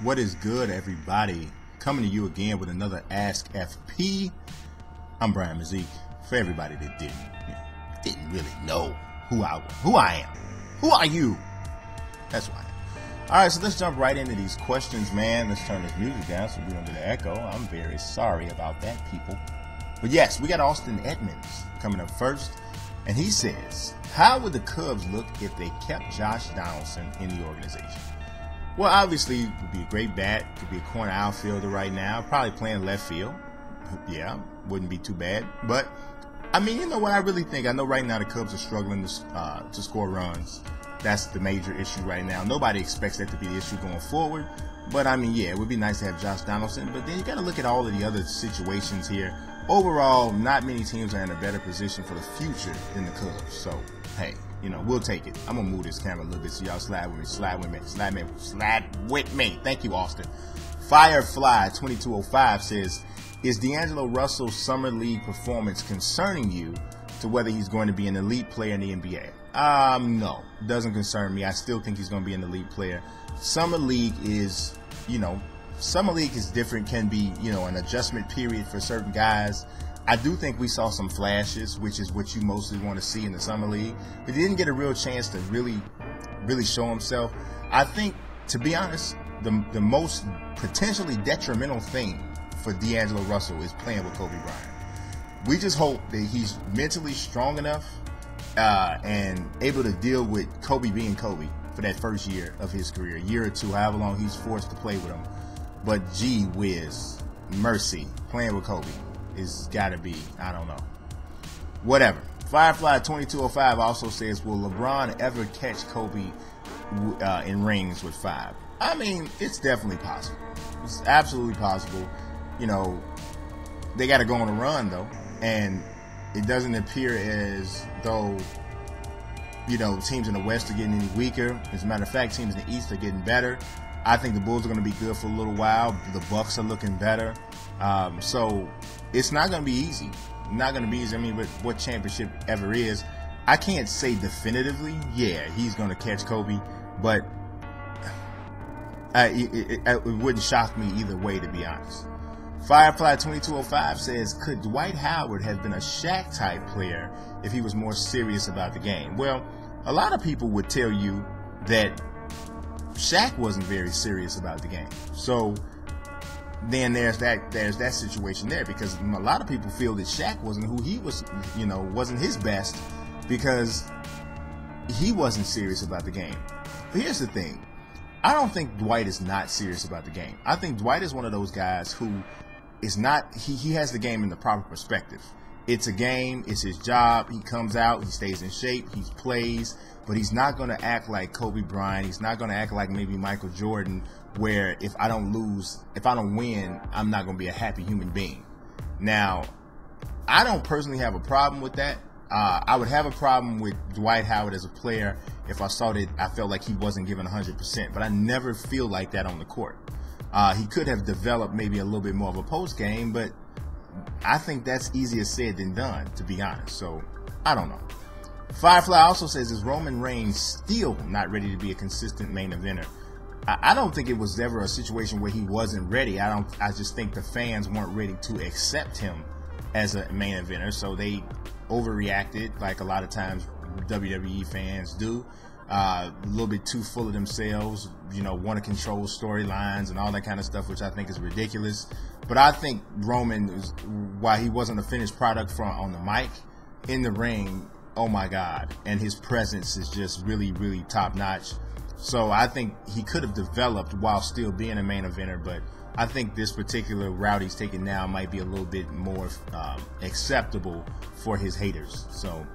What is good, everybody? Coming to you again with another Ask FP. I'm Bryant Mcgregor. For everybody that didn't really know who I am. Who are you? That's why. All right, so let's jump right into these questions, man. Let's turn this music down so we don't get an echo. I'm very sorry about that, people. But yes, we got Austin Edmonds coming up first. And he says, how would the Cubs look if they kept Josh Donaldson in the organization? Well, obviously, it would be a great bat. Could be a corner outfielder right now. Probably playing left field. Yeah, wouldn't be too bad. But, I mean, you know what I really think? I know right now the Cubs are struggling to score runs. That's the major issue right now. Nobody expects that to be the issue going forward. But, I mean, yeah, it would be nice to have Josh Donaldson. But then you got to look at all of the other situations here. Overall, not many teams are in a better position for the future than the Cubs. So, hey, you know, we'll take it. I'm going to move this camera a little bit so y'all slide with me. Thank you, Austin. Firefly2205 says, is D'Angelo Russell's Summer League performance concerning you to whether he's going to be an elite player in the NBA? No, doesn't concern me. I still think he's going to be an elite player. Summer League is, Summer League is different, can be, an adjustment period for certain guys. I do think we saw some flashes, which is what you mostly want to see in the Summer League. But he didn't get a real chance to really show himself. I think, to be honest, the most potentially detrimental thing for D'Angelo Russell is playing with Kobe Bryant. We just hope that he's mentally strong enough and able to deal with Kobe being Kobe for that first year of his career, year or two, however long he's forced to play with him. But gee whiz, mercy, playing with Kobe is gotta be, I don't know. Whatever. Firefly2205 also says, will LeBron ever catch Kobe in rings with 5? I mean, it's definitely possible. It's absolutely possible. They got to go on a run, though. And it doesn't appear as though, teams in the West are getting any weaker. As a matter of fact, teams in the East are getting better. I think the Bulls are going to be good for a little while. The Bucks are looking better. So it's not going to be easy. Not going to be easy. I mean, what championship ever is, I can't say definitively, yeah, he's going to catch Kobe. But it wouldn't shock me either way, to be honest. Firefly2205 says, could Dwight Howard have been a Shaq-type player if he was more serious about the game? Well, a lot of people would tell you that Shaq wasn't very serious about the game. So then there's that situation there, because a lot of people feel that Shaq wasn't who he was, wasn't his best because he wasn't serious about the game. But here's the thing. I don't think Dwight is not serious about the game. I think Dwight is one of those guys who is not, he has the game in the proper perspective. It's a game, it's his job, he comes out, he stays in shape, he plays, but he's not going to act like Kobe Bryant, he's not going to act like maybe Michael Jordan, where if I don't win, I'm not going to be a happy human being. Now, I don't personally have a problem with that. I would have a problem with Dwight Howard as a player if I saw that I felt like he wasn't giving 100%, but I never feel like that on the court. He could have developed maybe a little bit more of a post game, but I think that's easier said than done, to be honest. So, I don't know. Firefly also says, is Roman Reigns still not ready to be a consistent main eventer? I don't think it was ever a situation where he wasn't ready. I just think the fans weren't ready to accept him as a main eventer, so they overreacted like a lot of times WWE fans do. A little bit too full of themselves, want to control storylines and all that kind of stuff, which I think is ridiculous. But I think Roman, while he wasn't a finished product on the mic, in the ring, oh my God, and his presence is just really, really top notch. So I think he could have developed while still being a main eventer, but I think this particular route he's taking now might be a little bit more acceptable for his haters. So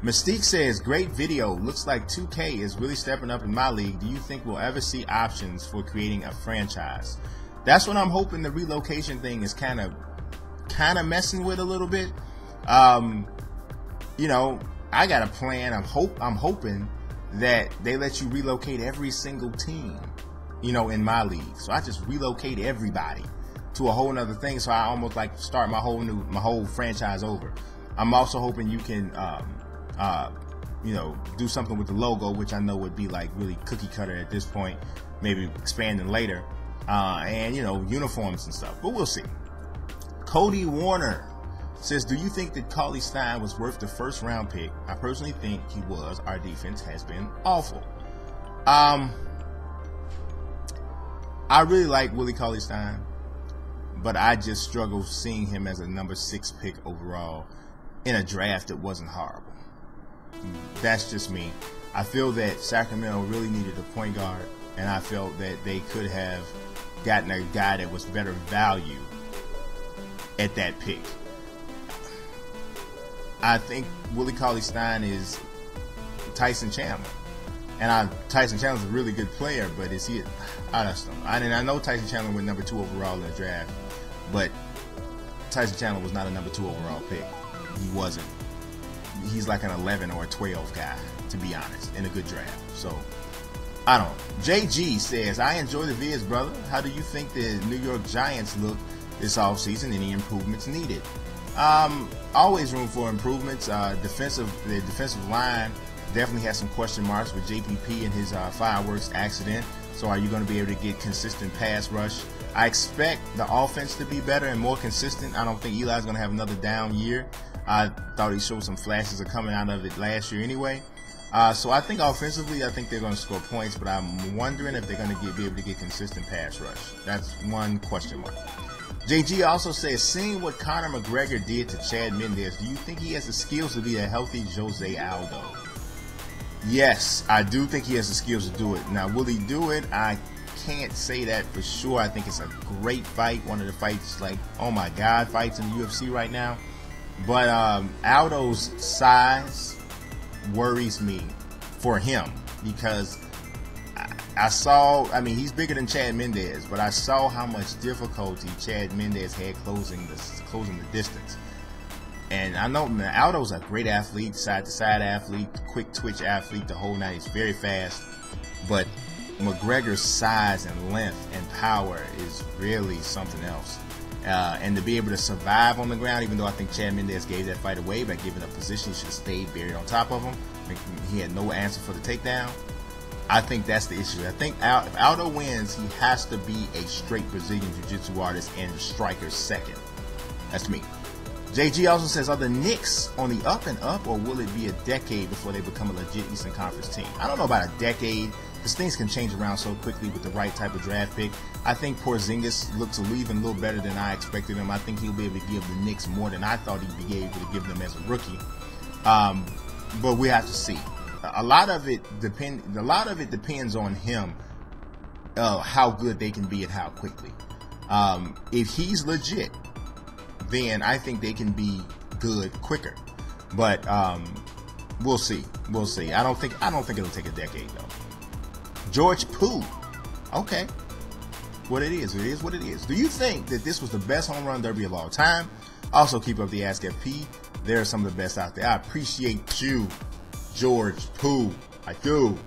Mystique says, great video. Looks like 2K is really stepping up in my league. Do you think we'll ever see options for creating a franchise? That's what I'm hoping the relocation thing is kind of messing with a little bit. I got a plan. I'm hoping that they let you relocate every single team, in my league. So I just relocate everybody to a whole nother thing. So I almost like start my whole franchise over. I'm also hoping you can, do something with the logo, which I know would be like really cookie cutter at this point, maybe expanding later. and you know, uniforms and stuff. But we'll see. Cody Warner says, do you think that Stein was worth the first round pick? I personally think he was. Our defense has been awful. I really like Willie Cauley-Stein, but I just struggle seeing him as a number 6 pick overall in a draft that wasn't horrible. That's just me. I feel that Sacramento really needed a point guard, and I felt that they could have gotten a guy that was better value at that pick. I think Willie Cauley-Stein is Tyson Chandler. And Tyson Chandler's a really good player, but is he? I just don't know. I know Tyson Chandler went number 2 overall in the draft, but Tyson Chandler was not a number 2 overall pick. He wasn't. He's like an 11 or a 12 guy, to be honest, in a good draft. So, I don't know. JG says, I enjoy the vids, brother. How do you think the New York Giants look this offseason? Any improvements needed? Always room for improvements. The defensive line definitely has some question marks with JPP and his fireworks accident. So are you going to be able to get consistent pass rush? I expect the offense to be better and more consistent. I don't think Eli's going to have another down year. I thought he showed some flashes of coming out of it last year anyway. So I think offensively, I think they're going to score points, but I'm wondering if they're going to be able to get consistent pass rush. That's one question mark. JG also says, seeing what Conor McGregor did to Chad Mendes, do you think he has the skills to be a healthy Jose Aldo? Yes, I do think he has the skills to do it. Now, will he do it? I can't say that for sure. I think it's a great fight. One of the fights, like, oh my God, fights in the UFC right now. But Aldo's size worries me for him because I mean, he's bigger than Chad Mendes, but I saw how much difficulty Chad Mendes had closing the distance. And I know Aldo's a great athlete, side-to-side athlete, quick twitch athlete, the whole night. He's very fast. But McGregor's size and length and power is really something else. And to be able to survive on the ground, even though I think Chad Mendes gave that fight away by giving up position, he should have stayed buried on top of him. He had no answer for the takedown. I think that's the issue. I think if Aldo wins, he has to be a straight Brazilian Jiu-Jitsu artist and striker second. That's me. JG also says, are the Knicks on the up and up, or will it be a decade before they become a legit Eastern Conference team? I don't know about a decade, because things can change around so quickly with the right type of draft pick. I think Porzingis looks even a little better than I expected him. I think he'll be able to give the Knicks more than I thought he'd be able to give them as a rookie. But we have to see. A lot of it depends on him, how good they can be and how quickly. If he's legit, then I think they can be good quicker. But we'll see. We'll see. I don't think it'll take a decade though. George Pooh. Okay. What it is what it is. Do you think that this was the best home run derby of all time? Also, keep up the Ask FP. They're some of the best out there. I appreciate you, George Pooh. I do.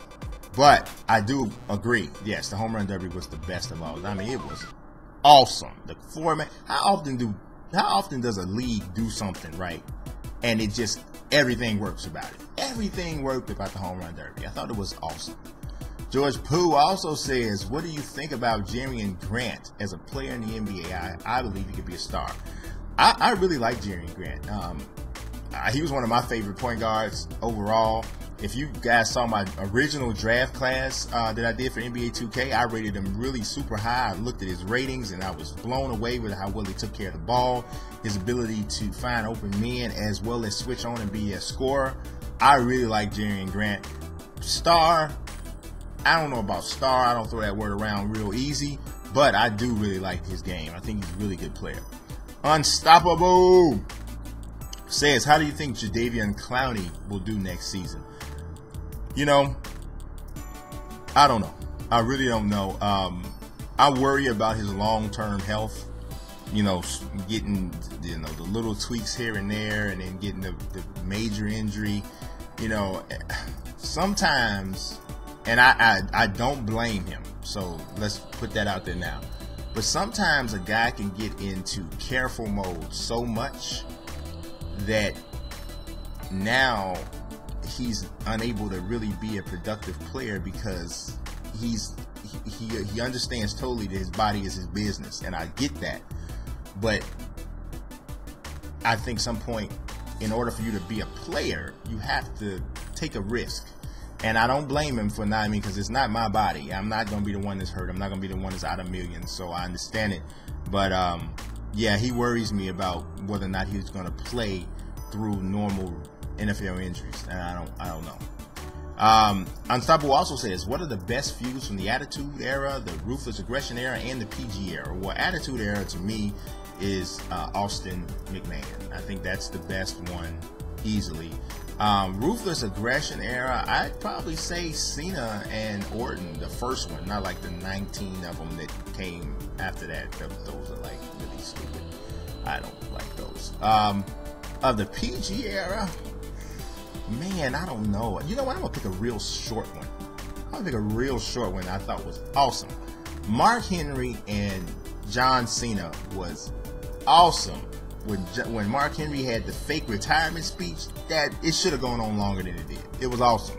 But I do agree. Yes, the home run derby was the best of all. I mean, it was awesome. The format. How often does a league do something right and it just everything works about it? Everything worked about the home run derby. I thought it was awesome. George Pooh also says, what do you think about Jerry Grant as a player in the NBA? I believe he could be a star. I really like Jerry Grant. He was one of my favorite point guards overall. If you guys saw my original draft class that I did for NBA 2K, I rated him really super high. I looked at his ratings and I was blown away with how well he took care of the ball, his ability to find open men as well as switch on and be a scorer. I really like Jerry Grant. Star, I don't know about star. I don't throw that word around real easy, but I do really like his game. I think he's a really good player. Unstoppable says, how do you think Jadeveon Clowney will do next season? You know, I don't know. I really don't know. I worry about his long-term health. You know, getting the little tweaks here and there, and then getting the major injury. You know, sometimes, and I don't blame him. So let's put that out there now. But sometimes a guy can get into careful mode so much that now he's unable to really be a productive player because he's he understands totally that his body is his business, and I get that. But I think some point, in order for you to be a player, you have to take a risk. And I don't blame him for not, because it's not my body. I'm not going to be the one that's hurt. I'm not going to be the one that's out of millions. So I understand it. But yeah, he worries me about whether or not he's going to play through normal NFL injuries, and I don't know. Unstoppable also says, what are the best feuds from the Attitude Era, the Ruthless Aggression Era, and the PG Era? Well, Attitude Era to me is Austin McMahon. I think that's the best one easily. Ruthless Aggression Era, I'd probably say Cena and Orton, the first one, not like the 19 of them that came after that. Those are like really stupid. I don't like those. Of the PG era, man, I don't know. You know what? I'm gonna pick a real short one. I'm gonna pick a real short one I thought was awesome. Mark Henry and John Cena was awesome. When Mark Henry had the fake retirement speech, that it should have gone on longer than it did. It was awesome.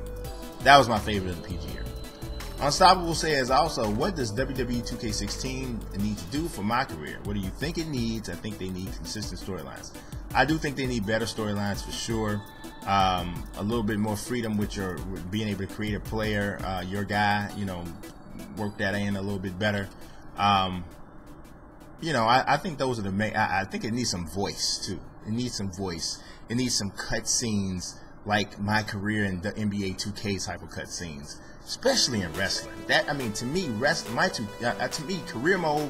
That was my favorite of the PG era. Unstoppable says also, what does WWE 2K16 need to do for my career? What do you think it needs? I think they need consistent storylines. I do think they need better storylines for sure. A little bit more freedom with being able to create a player, your guy, work that in a little bit better. I think those are the main. I think it needs some voice too. It needs some voice. It needs some cutscenes like my career in the NBA 2K type of cutscenes, especially in wrestling. To me, career mode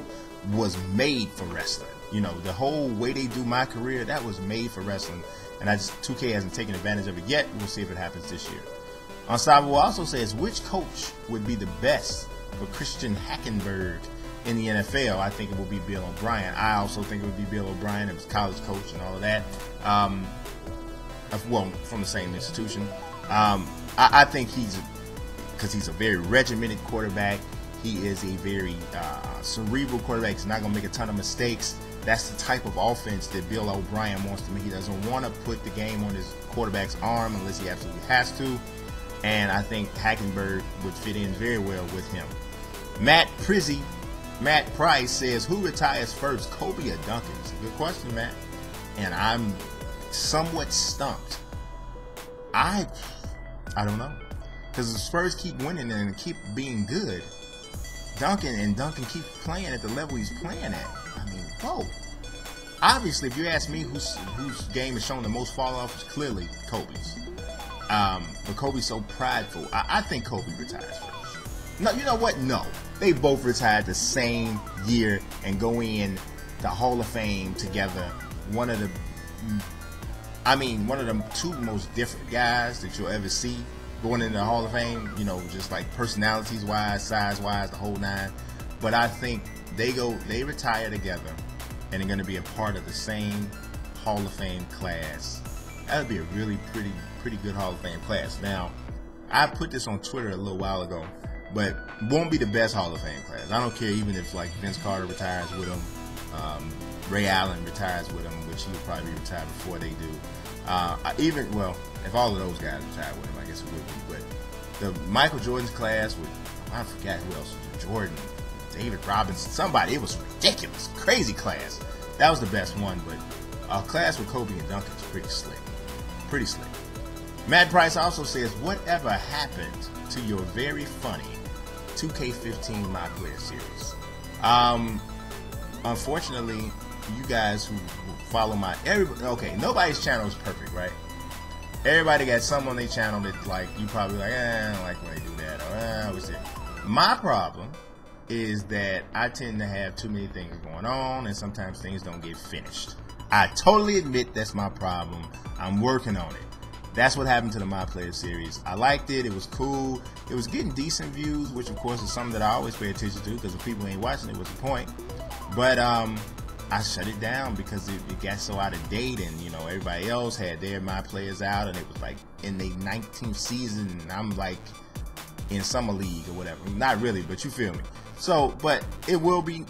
was made for wrestling. The whole way they do my career, that was made for wrestling, and 2K hasn't taken advantage of it yet. We'll see if it happens this year. Unstoppable also says, which coach would be the best for Christian Hackenberg in the NFL? I think it will be Bill O'Brien. I also think it would be Bill O'Brien. It was college coach and all of that. From the same institution. I think because he's a very regimented quarterback. He is a very cerebral quarterback. He's not going to make a ton of mistakes. That's the type of offense that Bill O'Brien wants to make. He doesn't want to put the game on his quarterback's arm unless he absolutely has to. And I think Hackenberg would fit in very well with him. Matt Price says, who retires first, Kobe or Duncan? It's a good question, Matt. And I'm somewhat stumped. I don't know. Because the Spurs keep winning and keep being good. Duncan keeps playing at the level he's playing at. Whoa. Obviously, if you ask me whose game has shown the most fall off, it's clearly Kobe's. But Kobe's so prideful. I think Kobe retires first. No, you know what? No. They both retired the same year and go in the Hall of Fame together. One of the two most different guys that you'll ever see going into the Hall of Fame, just like personalities wise, size wise, the whole nine. But I think they retire together and they're going to be a part of the same Hall of Fame class. That would be a really pretty good Hall of Fame class. Now, I put this on Twitter a little while ago, but won't be the best Hall of Fame class. I don't care even if like Vince Carter retires with him, Ray Allen retires with him, which he'll probably retire before they do. If all of those guys retire with him, I guess it would be. But the Michael Jordan's class with, I forgot who else was it, Jordan, David Robinson, somebody, it was ridiculous, crazy class. That was the best one, but a class with Kobe and Duncan is pretty slick. Pretty slick. Matt Price also says, whatever happened to your very funny 2K15 My Player series? Unfortunately, you guys who follow nobody's channel is perfect, right? Everybody got some on their channel that like you probably like, I don't like when they do that, or what's it? My problem is that I tend to have too many things going on, and sometimes things don't get finished. I totally admit that's my problem. I'm working on it. That's what happened to the My Player series. I liked it. It was cool. It was getting decent views, which of course is something that I always pay attention to, because if people ain't watching it, what's the point? But I shut it down because it got so out of date, and everybody else had their My Players out, and it was like in the 19th season, and I'm like in summer league or whatever. Not really, but you feel me. So, but I will be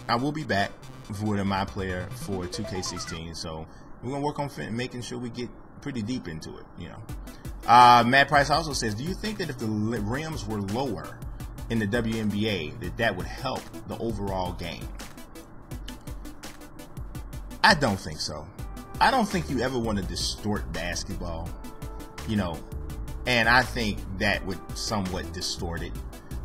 back with a My Player for 2K16. So we're gonna work on making sure we get pretty deep into it. Matt Price also says, do you think that if the rims were lower, in the WNBA that would help the overall game? I don't think so. I don't think you ever want to distort basketball, you know, and I think that would somewhat distort it.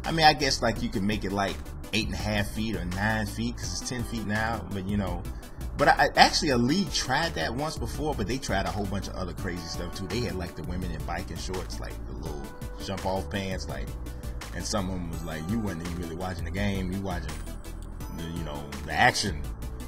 I mean, I guess like you could make it like 8.5 feet or 9 feet because it's 10 feet now, but you know, but actually a league tried that once before, but they tried a whole bunch of other crazy stuff too. They had like the women in biking shorts, like the little jump off pants, like, and some of them was like, you wasn't even really watching the game, you watching the, you know, the action.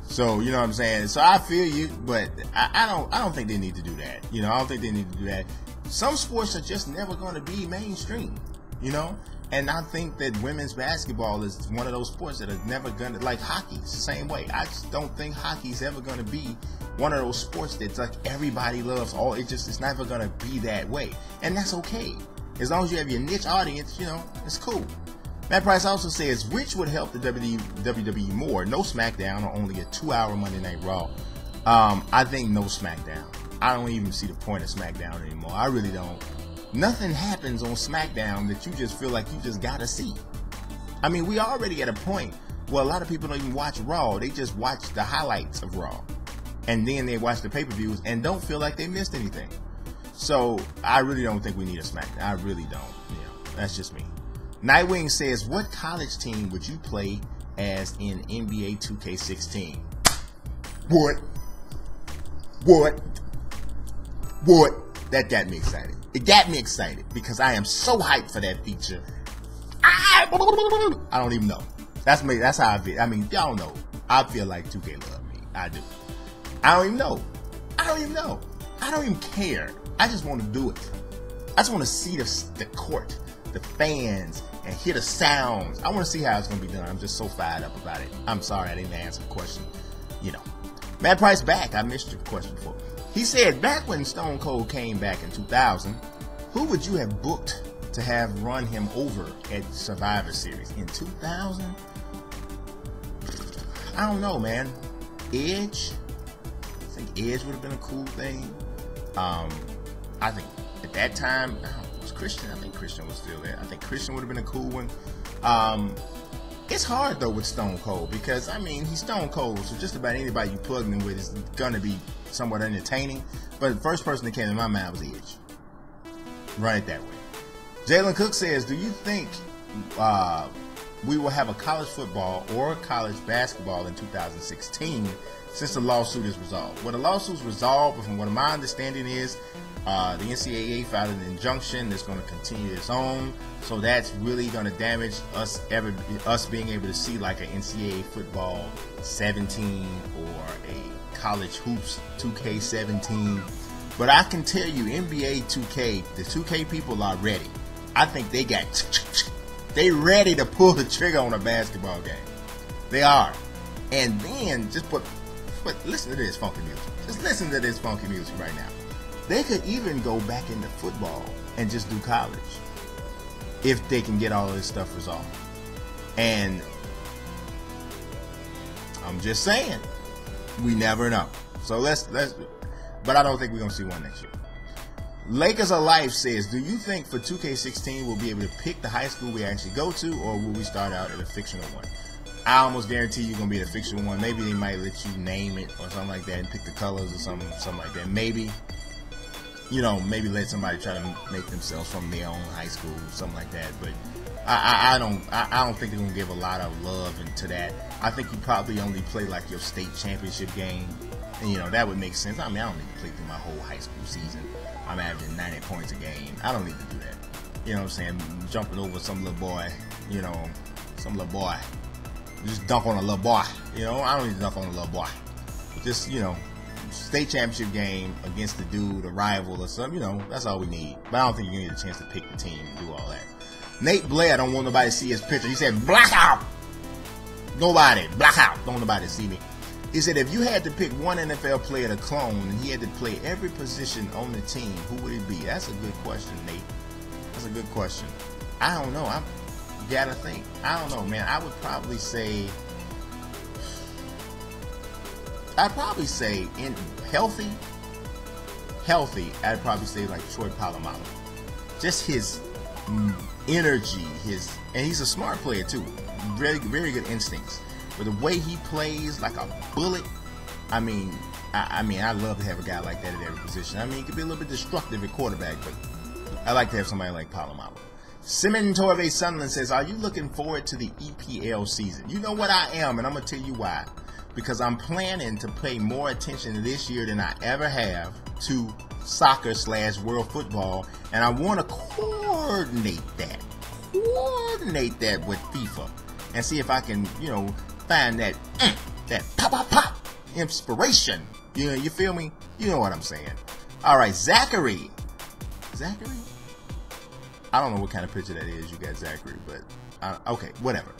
So, you know what I'm saying? So I feel you, but I don't think they need to do that. You know, I don't think they need to do that. Some sports are just never going to be mainstream, you know? And I think that women's basketball is one of those sports that are never going to, like hockey, it's the same way. I just don't think hockey's ever going to be one of those sports that's like everybody loves. It's never going to be that way. And that's okay. As long as you have your niche audience, you know, it's cool. Matt Price also says, which would help the WWE more? No SmackDown or only a 2-hour Monday Night Raw? I think no SmackDown. I don't even see the point of SmackDown anymore. I really don't. Nothing happens on SmackDown that you just feel like you just gotta see. I mean, we already at a point where a lot of people don't even watch Raw. They just watch the highlights of Raw. And then they watch the pay-per-views and don't feel like they missed anything. So, I really don't think we need a SmackDown. I really don't. You know, that's just me. Nightwing says, what college team would you play as in NBA 2K16? What? That got me excited. It got me excited because I am so hyped for that feature. I don't even know. That's me. That's how I feel. I mean, y'all know. I feel like 2K love me. I do. I don't even know. I don't even care. I just want to do it. I just want to see the court, the fans, and hear the sounds. I want to see how it's going to be done. I'm just so fired up about it. I'm sorry I didn't answer the question. You know. Matt Price back. I missed your question before. He said, back when Stone Cold came back in 2000, who would you have booked to have run him over at Survivor Series? In 2000? I don't know, man. Edge? I think Edge would have been a cool thing. I think at that time, was Christian? I think Christian was still there. I think Christian would have been a cool one. It's hard though with Stone Cold because I mean he's Stone Cold, so just about anybody you plug him with is gonna be somewhat entertaining. But the first person that came to my mind was Edge. Run it that way. Jalen Cook says, do you think we will have a college football or college basketball in 2016 since the lawsuit is resolved? Well, the lawsuit's resolved, but from what my understanding is, the NCAA filed an injunction that's going to continue its own, so that's really going to damage us being able to see like an NCAA football 17 or a college hoops 2K17. But I can tell you, NBA 2K, the 2K people are ready. I think they ready to pull the trigger on a basketball game. They are. And then just listen to this funky music. Just listen to this funky music right now. They could even go back into football and just do college if they can get all of this stuff resolved. And I'm just saying, we never know. So let's but I don't think we're gonna see one next year. Lakers Alive says, do you think for 2K16 we'll be able to pick the high school we actually go to, or will we start out at a fictional one? I almost guarantee you're gonna be at a fictional one. Maybe they might let you name it or something like that and pick the colors or something like that. Maybe, you know, maybe let somebody try to make themselves from their own high school, something like that. But I don't think they're gonna give a lot of love into that. I think you probably only play like your state championship game, and you know that would make sense. I mean, I don't need to play through my whole high school season. I'm averaging 90 points a game. I don't need to do that. You know what I'm saying? Jumping over some little boy, you know, some little boy. Just dunk on a little boy. You know, I don't need to dunk on a little boy. Just, you know, state championship game against the dude, a rival or something, you know, that's all we need. But I don't think you need a chance to pick the team and do all that. Nate Blair don't want nobody to see his picture. He said, blackout! Nobody. Blackout. Don't want nobody to see me. He said, if you had to pick one NFL player to clone and he had to play every position on the team, who would it be? That's a good question, Nate. That's a good question. I don't know. I gotta think. I don't know, man. I would probably say in healthy, I'd probably say like Troy Polamalu. Just his energy, his and he's a smart player too. Very, very good instincts. But the way he plays like a bullet, I mean, I love to have a guy like that at every position. I mean, he could be a little bit destructive at quarterback, but I like to have somebody like Palomalo. Simon Torve Sunderland says, are you looking forward to the EPL season? You know what, I am, and I'm going to tell you why. Because I'm planning to pay more attention this year than I ever have to soccer/world football, and I want to coordinate that with FIFA and see if I can, you know, find that pop inspiration. You know, you feel me? You know what I'm saying. All right, Zachary. I don't know what kind of picture that is. You got Zachary, but okay, whatever.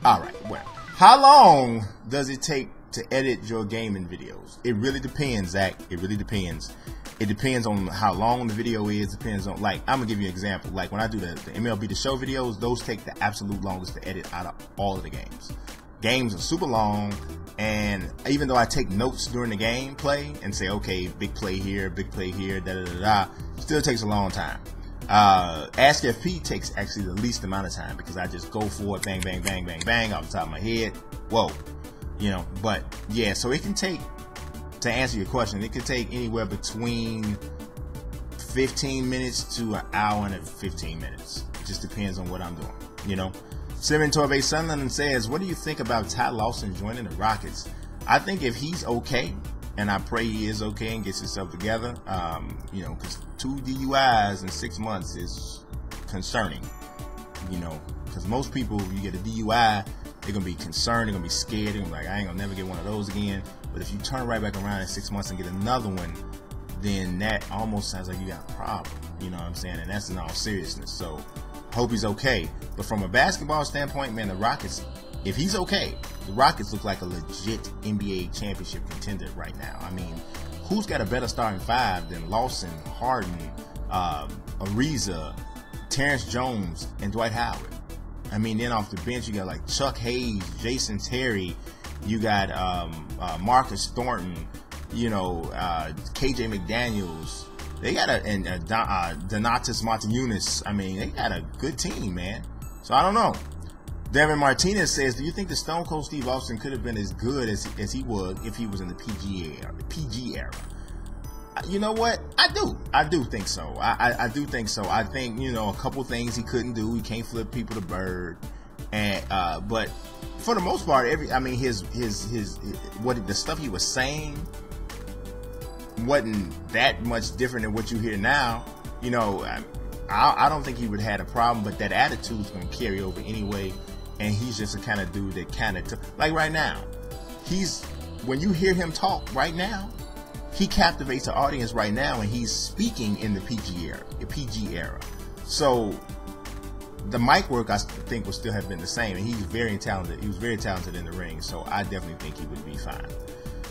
All right, well, how long does it take to edit your gaming videos? It really depends, Zach. It really depends. It depends on how long the video is. Depends on, like, I'm gonna give you an example. Like when I do the MLB The Show videos, those take the absolute longest to edit out of all of the games. Games are super long, and even though I take notes during the game play and say, okay, big play here, da da da da, still takes a long time. Ask FP takes actually the least amount of time because I just go for it, bang, bang, bang, bang, bang, off the top of my head. Whoa, you know. But yeah, so it can take, to answer your question, it could take anywhere between 15 minutes to an hour and 15 minutes. It just depends on what I'm doing, you know. Simon Torve Sunderland says, what do you think about Ty Lawson joining the Rockets? I think if he's okay, and I pray he is okay and gets himself together, you know, because 2 DUIs in 6 months is concerning, you know, because most people, you get a DUI, they're going to be concerned, they're going to be scared, they're going to be like, I ain't going to never get one of those again. But if you turn right back around in 6 months and get another one, then that almost sounds like you got a problem, you know what I'm saying? And that's in all seriousness. So hope he's okay. But from a basketball standpoint, man, the Rockets, if he's okay, the Rockets look like a legit NBA championship contender right now. I mean, who's got a better starting five than Lawson, Harden, Ariza, Terrence Jones, and Dwight Howard? I mean, then off the bench, you got like Chuck Hayes, Jason Terry, you got Marcus Thornton, you know, KJ McDaniels. They got Donatas Montemunis. I mean, they got a good team, man. So I don't know. Devin Martinez says, do you think the Stone Cold Steve Austin could have been as good as he was if he was in the PG era? You know what? I do think so. I do think so. I think, you know, a couple things he couldn't do. He can't flip people the bird, and but for the most part, I mean, the stuff he was saying wasn't that much different than what you hear now. You know, I don't think he would have had a problem, but that attitude is going to carry over anyway. And he's just the kind of dude that kind of like right now, when you hear him talk right now, he captivates the audience right now, and he's speaking in the PG era. So the mic work, I think, would still have been the same, and he's very talented. He was very talented in the ring, so I definitely think he would be fine.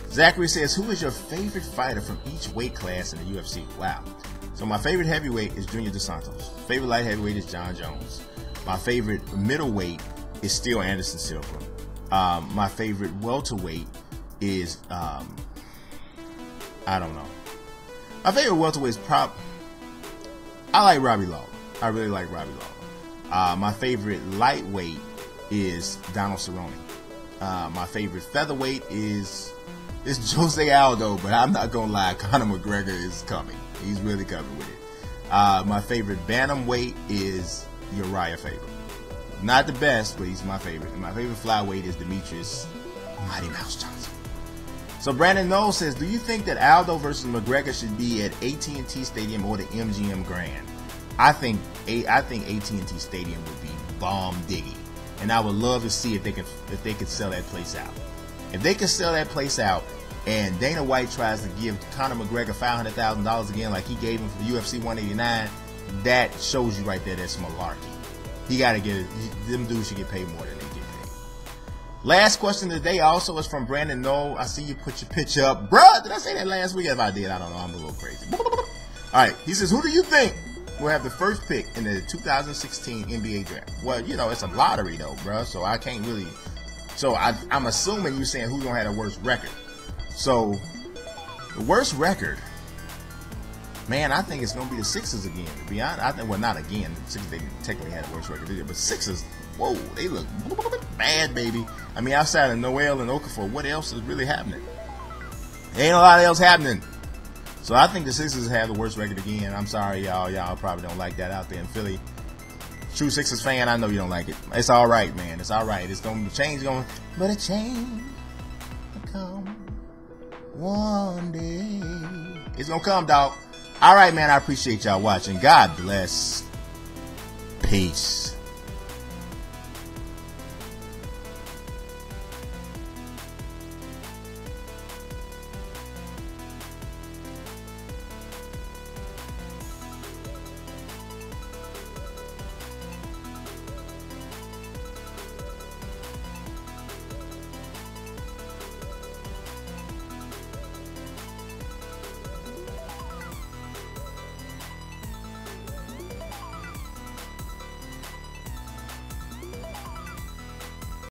Zachary says, who is your favorite fighter from each weight class in the UFC? Wow. So my favorite heavyweight is Junior Dos Santos. Favorite light heavyweight is John Jones. My favorite middleweight is still Anderson Silva. My favorite welterweight is I don't know. My favorite welterweight is I like Robbie Lawler. I really like Robbie Lawler. My favorite lightweight is Donald Cerrone. My favorite featherweight is Jose Aldo, but I'm not gonna lie, Conor McGregor is coming. He's really coming with it. My favorite bantamweight is Uriah Faber. Not the best, but he's my favorite. And my favorite flyweight is Demetrius Mighty Mouse Johnson. So Brandon Knowles says, do you think that Aldo versus McGregor should be at AT&T Stadium or the MGM Grand? I think AT&T Stadium would be bomb diggy, and I would love to see if they could sell that place out. If they could sell that place out, and Dana White tries to give Conor McGregor $500,000 again, like he gave him for the UFC 189, that shows you right there that's malarkey. He got to get it. Them dudes should get paid more than they get paid. Last question of the day also is from Brandon Knoll. I see you put your picture up. Bruh, did I say that last week? If I did, I don't know. I'm a little crazy. Alright, he says, who do you think will have the first pick in the 2016 NBA draft? Well, you know, it's a lottery though, bruh, so I can't really. So I'm assuming you're saying who's going to have the worst record. So the worst record Man, I think it's going to be the Sixers again, to be honest. I think, well, not again. The Sixers, they technically had the worst record this, but Sixers, whoa, they look bad, baby. I mean, outside of Noel and Okafor, what else is really happening? There ain't a lot else happening. So I think the Sixers have the worst record again. I'm sorry, y'all. Y'all probably don't like that out there in Philly. True Sixers fan, I know you don't like it. It's all right, man. It's all right. It's going to change, but a change will come one day. It's going to come, dog. All right, man. I appreciate y'all watching. God bless. Peace.